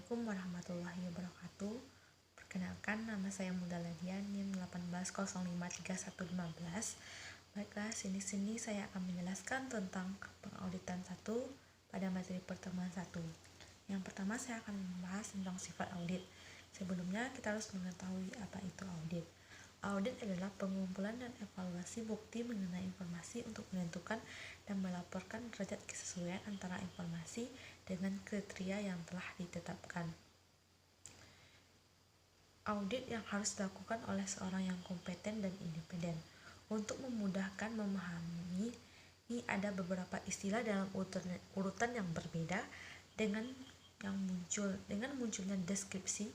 Assalamualaikum warahmatullahi wabarakatuh. Perkenalkan, nama saya Muda Ladian, NIM 18053115. Baiklah, sini saya akan menjelaskan tentang pengauditan 1 pada materi pertemuan 1. Yang pertama, saya akan membahas tentang sifat audit. Sebelumnya, kita harus mengetahui apa itu audit. Audit adalah pengumpulan dan evaluasi bukti mengenai informasi untuk menentukan dan melaporkan derajat kesesuaian antara informasi dengan kriteria yang telah ditetapkan. Audit yang harus dilakukan oleh seorang yang kompeten dan independen. Untuk memudahkan memahami, ini ada beberapa istilah dalam urutan yang berbeda dengan munculnya deskripsi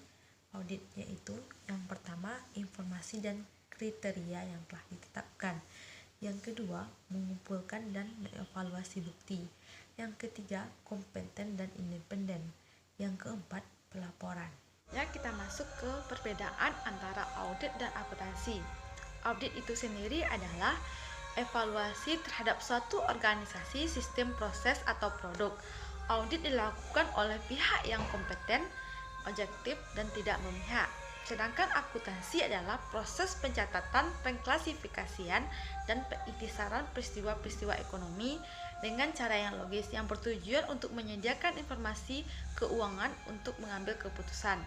audit, yaitu yang pertama informasi dan kriteria yang telah ditetapkan, yang kedua mengumpulkan dan mengevaluasi bukti, yang ketiga kompeten dan independen, yang keempat pelaporan. Ya, kita masuk ke perbedaan antara audit dan akuntansi. Audit itu sendiri adalah evaluasi terhadap suatu organisasi, sistem, proses, atau produk. Audit dilakukan oleh pihak yang kompeten, objektif, dan tidak memihak. Sedangkan akuntansi adalah proses pencatatan, pengklasifikasian, dan pengintisaran peristiwa-peristiwa ekonomi dengan cara yang logis yang bertujuan untuk menyediakan informasi keuangan untuk mengambil keputusan.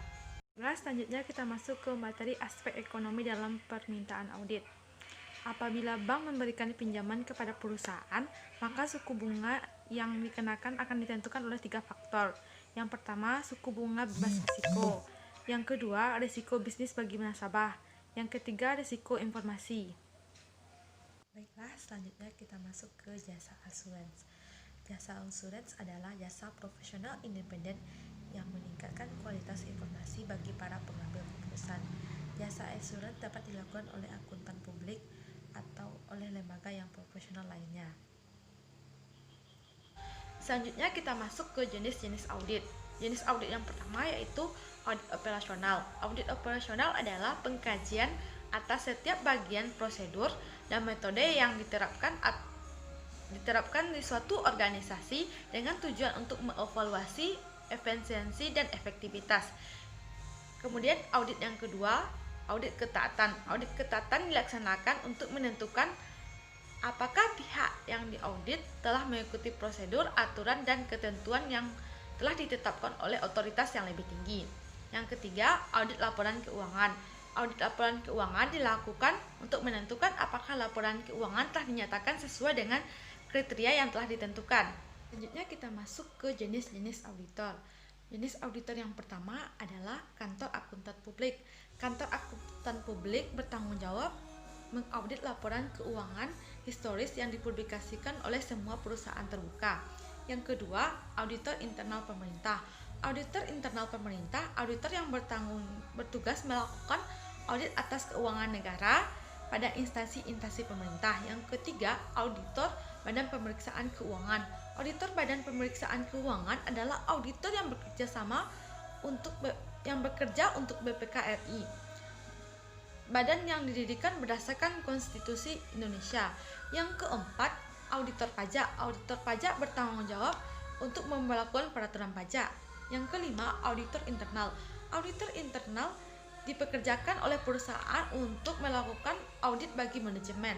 Nah, selanjutnya kita masuk ke materi aspek ekonomi dalam permintaan audit. Apabila bank memberikan pinjaman kepada perusahaan, maka suku bunga yang dikenakan akan ditentukan oleh 3 faktor. Yang pertama, suku bunga bebas risiko. Yang kedua, risiko bisnis bagi nasabah. Yang ketiga, risiko informasi. Baiklah, selanjutnya kita masuk ke jasa asuransi. Jasa asuransi adalah jasa profesional independen yang meningkatkan kualitas informasi bagi para pengambil keputusan. Jasa asuransi dapat dilakukan oleh akuntan publik atau oleh lembaga yang profesional lainnya. Selanjutnya kita masuk ke jenis-jenis audit. Jenis audit yang pertama yaitu audit operasional. Audit operasional adalah pengkajian atas setiap bagian prosedur dan metode yang diterapkan di suatu organisasi dengan tujuan untuk mengevaluasi efisiensi dan efektivitas. Kemudian audit yang kedua, audit ketaatan. Audit ketaatan dilaksanakan untuk menentukan apakah pihak yang diaudit telah mengikuti prosedur, aturan, dan ketentuan yang telah ditetapkan oleh otoritas yang lebih tinggi. Yang ketiga, audit laporan keuangan. Audit laporan keuangan dilakukan untuk menentukan apakah laporan keuangan telah dinyatakan sesuai dengan kriteria yang telah ditentukan. Selanjutnya kita masuk ke jenis-jenis auditor. Jenis auditor yang pertama adalah kantor akuntan publik. Kantor akuntan publik bertanggung jawab mengaudit laporan keuangan historis yang dipublikasikan oleh semua perusahaan terbuka. Yang kedua, auditor internal pemerintah. Auditor internal pemerintah, auditor yang bertugas melakukan audit atas keuangan negara pada instansi-instansi pemerintah. Yang ketiga, auditor Badan Pemeriksaan Keuangan. Auditor Badan Pemeriksaan Keuangan adalah auditor yang bekerja untuk BPK RI. Badan yang didirikan berdasarkan Konstitusi Indonesia. Yang keempat, auditor pajak. Auditor pajak bertanggung jawab untuk memperlakukan peraturan pajak. Yang kelima, auditor internal. Auditor internal dipekerjakan oleh perusahaan untuk melakukan audit bagi manajemen.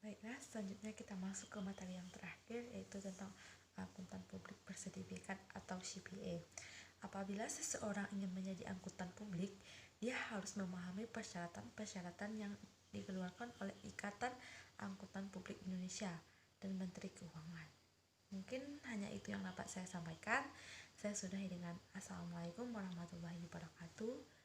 Baiklah, selanjutnya kita masuk ke materi yang terakhir, yaitu tentang akuntan publik bersertifikat atau CPA. Apabila seseorang ingin menjadi akuntan publik, dia harus memahami persyaratan-persyaratan yang dikeluarkan oleh Ikatan Akuntan Publik Indonesia dan Menteri Keuangan. Mungkin hanya itu yang dapat saya sampaikan. Saya sudahi dengan Assalamualaikum warahmatullahi wabarakatuh.